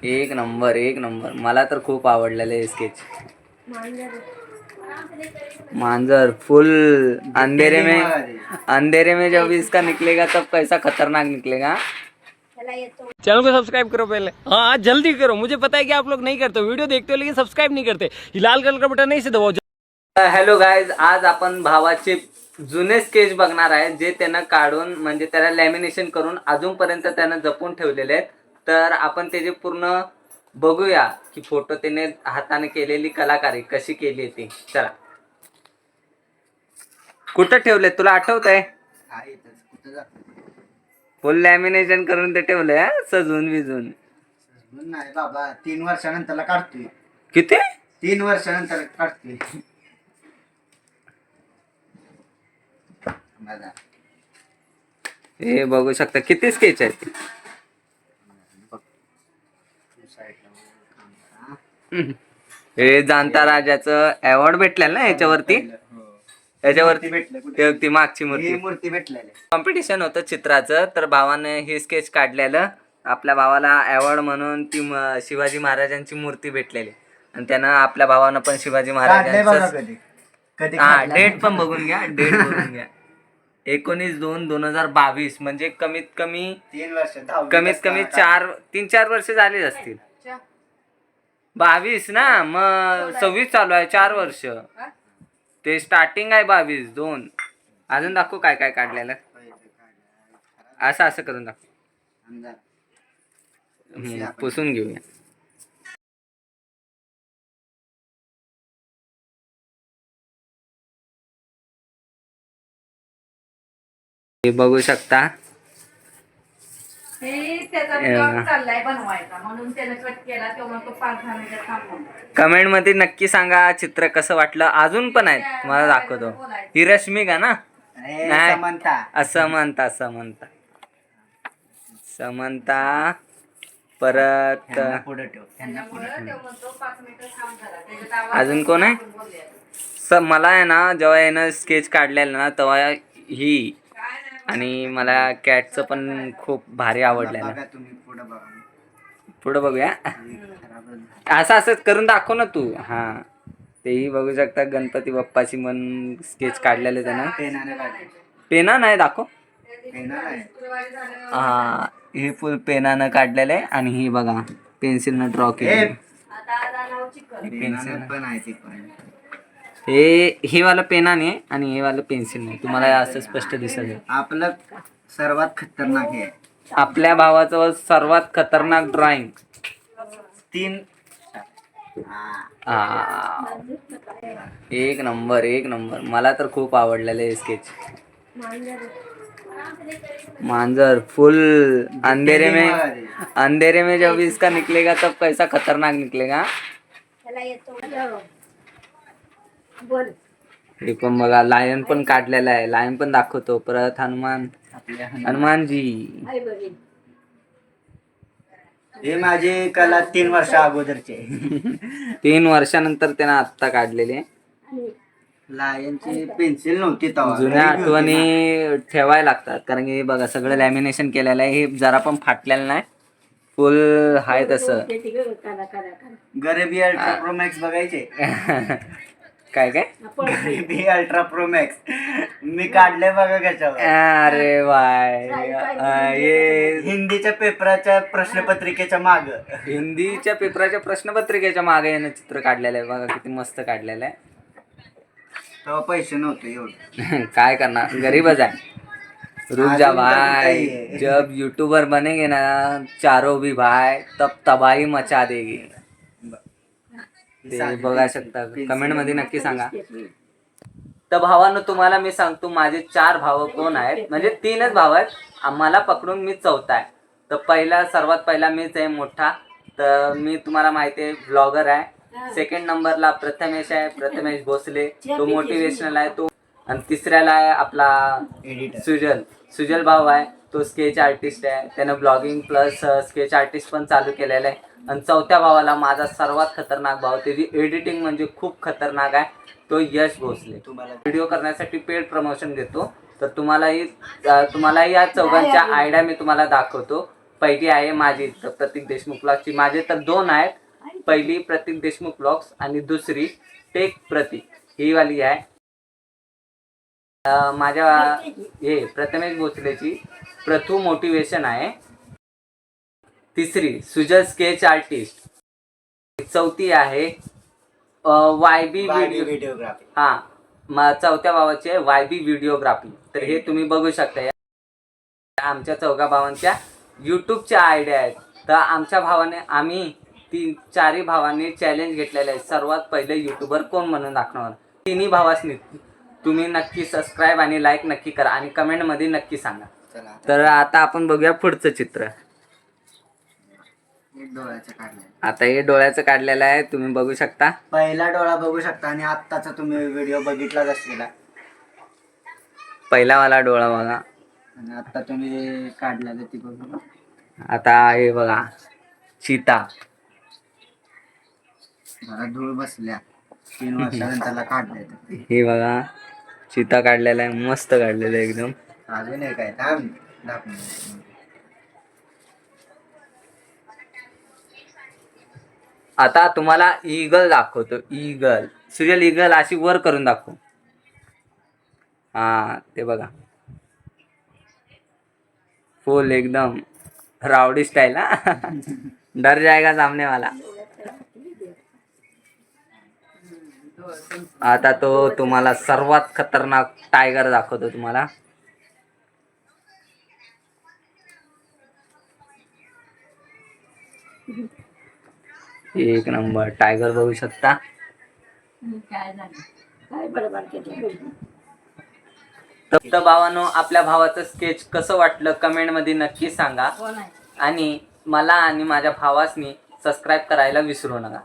एक नंबर एक नंबर. मला तर खूप आवडलेलं आहे स्केच. मांजर फुल अंधेरे में जब इसका निकलेगा तब कैसा खतरनाक निकलेगा. चैनल को सब्सक्राइब करो पहले. हाँ जल्दी करो. मुझे पता है कि आप लोग नहीं करते, वीडियो देखते हो लेकिन सब्सक्राइब नहीं करते. लाल कलर का बटन नहीं से दबाओ. हॅलो गाइज, आज आपण भावाचे जुने स्केच बघणार आहे जे त्यानं काढून म्हणजे त्याला लॅमिनेशन करून अजूनपर्यंत त्यानं जपून ठेवलेले आहेत. तर आपण त्याचे पूर्ण बघूया की फोटो त्याने हाताने केलेली कलाकारी कशी केली ती. चला, कुठं ठेवले तुला आठवत आहे? फुल लॅमिनेशन करून ते ठेवलंय सजून विजून. नाही बाबा, 3 वर्षानंतर काढतोय. किती? 3 वर्षानंतर काढतोय. हे बघू शकता किती स्केच आहेत. हे जाणता राजाचं अवॉर्ड भेटलेलं ना याच्यावरती. याच्यावरती ती मागची मूर्ती भेटलेली. कॉम्पिटिशन होतं चित्राचं, तर भावाने हे स्केच काढलेलं. आपल्या भावाला अवॉर्ड म्हणून ती शिवाजी महाराजांची मूर्ती भेटलेली आणि त्यानं आपल्या भावानं पण शिवाजी महाराजांचं हा डेट पण बघून घ्या. डेट बघून घ्या 19/2/2022 म्हणजे कमीत कमी 3 वर्ष, कमीत कमी 3-4 वर्ष झाली असतील. 22 ना, मग 26 चालू आहे. 4 वर्ष ते स्टार्टिंग आहे. 22/2. अजून दाखवू काय काय काढलेलं. असं असं करून दाखव. पुसून घेऊया. हे बघू शकता. कमेंट मध्ये नक्की सांगा चित्र कसं वाटलं. अजून पण आहेत, मला दाखवतो. ही रश्मिका ना? समंता परत अजून कोण आहे? मला आहे ना, जेव्हा यानं स्केच काढलेलं ना तेव्हा ही आणि मला कॅटचं पण खूप भारी आवडलेलं. पुढं बघूया. असं असंच करून दाखव ना तू. हा, तेही बघू शकता. गणपती बाप्पाची मन स्केच काढलेलं त्यानं. पेना नाही दाखव. हा, हे फुल पेनानं काढलेलं आहे आणि ही बघा पेन्सिलनं ड्रॉ केलं. हे वाला पेनाने आणि हे वाला पेन्सिलने. तुम्हाला असं स्पष्ट दिसत. आपलं सर्वात खतरनाक आहे. आपल्या भावाचं सर्वात खतरनाक ड्रॉइंग 3. एक नंबर एक नंबर. मला तर खूप आवडलेलं आहे स्केच. मांजर फुल अंधेरे में जब इसका निकलेगा तब कैसा खतरनाक निकलेगा. हे पण बघा, लायन पण काढलेला आहे. लायन पण दाखवतो. परत हनुमानजी. हे माझी कला 3 वर्षा अगोदरचे. 3 वर्षानंतर त्यानं आत्ता काढलेले. लायनची पेन्सिल नव्हती तेव्हा. जुन्या आठवणी ठेवायला लागतात, कारण की बघा सगळं लॅमिनेशन केलेलं आहे. हे जरा पण फाटलेलं नाही. फुल हाय तसं. गरिबी अल्ट्रा प्रो मॅक्स बघायचे. काय गरिबी अल्ट्रा प्रो मॅक्स मी काढले बघा कशावर. अरे वाय. हिंदीच्या पेपराच्या प्रश्नपत्रिकेच्या माग. हिंदीच्या पेपराच्या प्रश्नपत्रिकेच्या मागे यानं चित्र काढलेलं आहे. बघा किती मस्त काढलेलं आहे. तेव्हा पैसे नव्हते एवढे. काय करणार, गरीबच आहे. रुक जा भाई, जब यूट्यूबर बनेंगे ना चारों भी भाई तब तबाही मचा देगी. ते बघा शकता. कमेंट मध्ये नक्की सांगा. तर भावानं तुम्हाला मी सांगतो माझे 4 भाव कोण आहेत. म्हणजे 3च भाव आहेत. आम्हाला पकडून मी 4था आहे. तर सर्वात पहिला मीच आहे मोठा. तर मी तुम्हाला माहिती आहे ब्लॉगर आहे. सेकंड नंबरला प्रथमेश आहे, प्रथमेश भोसले. तो मोटिवेशनल आहे तो. आणि तिसऱ्याला आहे आपला सुजल भाऊ आहे. तो स्केच आर्टिस्ट आहे. त्यानं ब्लॉगिंग प्लस स्केच आर्टिस्ट पण चालू केलेलं आहे. आणि 4थ्या भावाला माझा सर्वात खतरनाक भाव, त्याची एडिटिंग म्हणजे खूप खतरनाक आहे, तो यश भोसले. तुम्हाला व्हिडिओ करण्यासाठी पेड प्रमोशन घेतो. तर तुम्हालाही या चौघांच्या आयडिया मी तुम्हाला दाखवतो. पहिली आहे माझी तर प्रतीक देशमुख ब्लॉगची. माझे तर 2 आहेत. पहिली प्रतीक देशमुख ब्लॉग्स आणि दुसरी टेक प्रतीक, ही वाली आहे. माझ्या हे प्रथमेश भोसलेची प्रथू मोटिवेशन आहे. तिसरी सुजल स्केच आर्टिस्ट. चौथी आहे वायबी व्हिडिओ. व्हिडिओग्राफी. हा, चौथ्या भावाची आहे वायबी व्हिडिओग्राफी. तर हे तुम्ही बघू शकता, आमच्या चौघा भावांच्या युट्यूबच्या आयडिया आहेत. तर आमच्या भावाने आम्ही चारही भावांनी चॅलेंज घेतलेलं आहे, सर्वात पहिले युट्यूबर कोण म्हणून दाखवणार. तिन्ही भावांनी तुम्ही नक्की सबस्क्राईब आणि लाईक नक्की करा आणि कमेंटमध्ये नक्की सांगा. चला तर आता आपण बघूया पुढचं चित्र. डोळ्याचं काढलं. आता हे डोळ्याचं काढलेलं आहे, तुम्ही बघू शकता. पहिला डोळा बघू शकता आणि आत्ताचा तुम्ही व्हिडिओ बघितलाच असलेला. पहिलावाला डोळा बघा आणि आता तुम्ही काढलेलं ती बघू. आता हे बघा चीता. जरा धूळ बसल्या 3 वर्षानंतरला काढलंय. हे बघा चीता काढलेला आहे, मस्त काढलेलं आहे एकदम. अजून एक आहे थांब दाखवून. आता तुम्हाला ईगल दाखवतो. ईगल सुजल, ईगल अशी वर करून दाखव. हा ते बघा, फुल एकदम रावडी स्टाईल. हा डर जाएगा सामने वाला. आता तो तुम्हाला सर्वात खतरनाक टायगर दाखवतो तुम्हाला. एक नंबर टायगर बघू शकता. तर भावानो, आपल्या भावाचं स्केच कसं वाटलं कमेंट मध्ये नक्की सांगा आणि मला आणि माझ्या भावासनी सबस्क्राईब करायला विसरू नका.